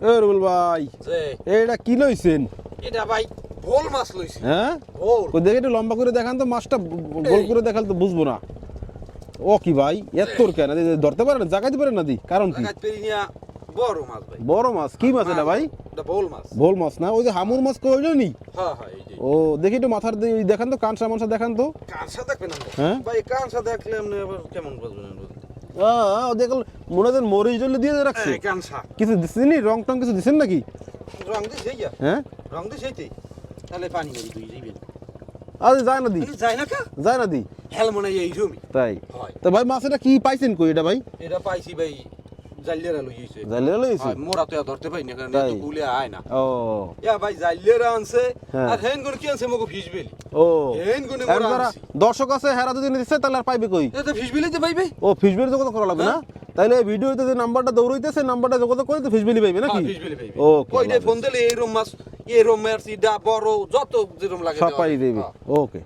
এ রুবেল ভাই যে এটা কি লইছেন? এটা ভাই ভোল মাছ লইছি। হ্যাঁ ভোল কই দেখে একটু লম্বা করে দেখান তো মাছটা, গোল করে দেখালে তো বুঝবো না। ও কি ভাই এত তোর কেন ধরতে পারে না, জাগাইতে পারে না দি, কারণ কি? লাগাত পেরিয়া বড় মাছ ভাই। বড় মাছ? কি মাছ এটা ভাই? এটা ভোল মাছ। ভোল মাছ না? ওই যে হামুর মাছ কইলো নি? হ্যাঁ হ্যাঁ এই যে ও দেখি একটু মাথার দেখান তো, কানসা মানসা দেখান তো। কাঁচা দেখবেন না হ্যাঁ? ভাই, কাঁচা দেখলে আপনি আবার কেমন বুঝবেন? ও দেখল মনে হয় মরিচ জল দিয়ে রাখছে। এই কাঁচা কিছু দিচ্ছেন নি, রং টং কিছু দিচ্ছেন নাকি? রং দিয়ে সেই যা, হ্যাঁ রং দিয়ে সেইতে তাহলে পানি মেরি দুই যাইবেন। আরে যায় না দি, যায় না কা যায় না দি। হেল মনে এই রুমি তাই হয়। তো ভাই মাছ এটা কি পাইছেন কই এটা ভাই? এটা পাইছি ভাই জাইলেরা লইছে। জালিয়া লইছে? হয় মোরা তো আর ধরতে পাই না, কারণ তাই? এত গুলে আয় না। ও ইয়া ভাই জাইলেরা আনছে হ্যাঁ। আর হেন কোন কি আনছে মগো ফিশ বেলি। ও হেন কোনে আর মোরা যারা আনছি। দর্শক আছে হেরা যদি নিচ্ছে তাহলে আর পাইবে কই? এটা ফিশ বেলিতে পাইবে। ও ফিশবেলি যোগাযোগ করা লাগবে না? তাহলে এই ভিডিওতে যে নাম্বারটা দৌড়াইতেছে নাম্বারটা যোগাযোগ করে তো ফিশবেলি পাইবে নাকি? হ্যাঁ ফিশ বেলি পাইবে। ওকে কইলে ফোন দিলে এই রুম মাছ, এই রুম মাছ, ইডা বড় যত যেরকম লাগে সব দেওয়া পাই যাবে। দেবে। হ্যাঁ। ওকে।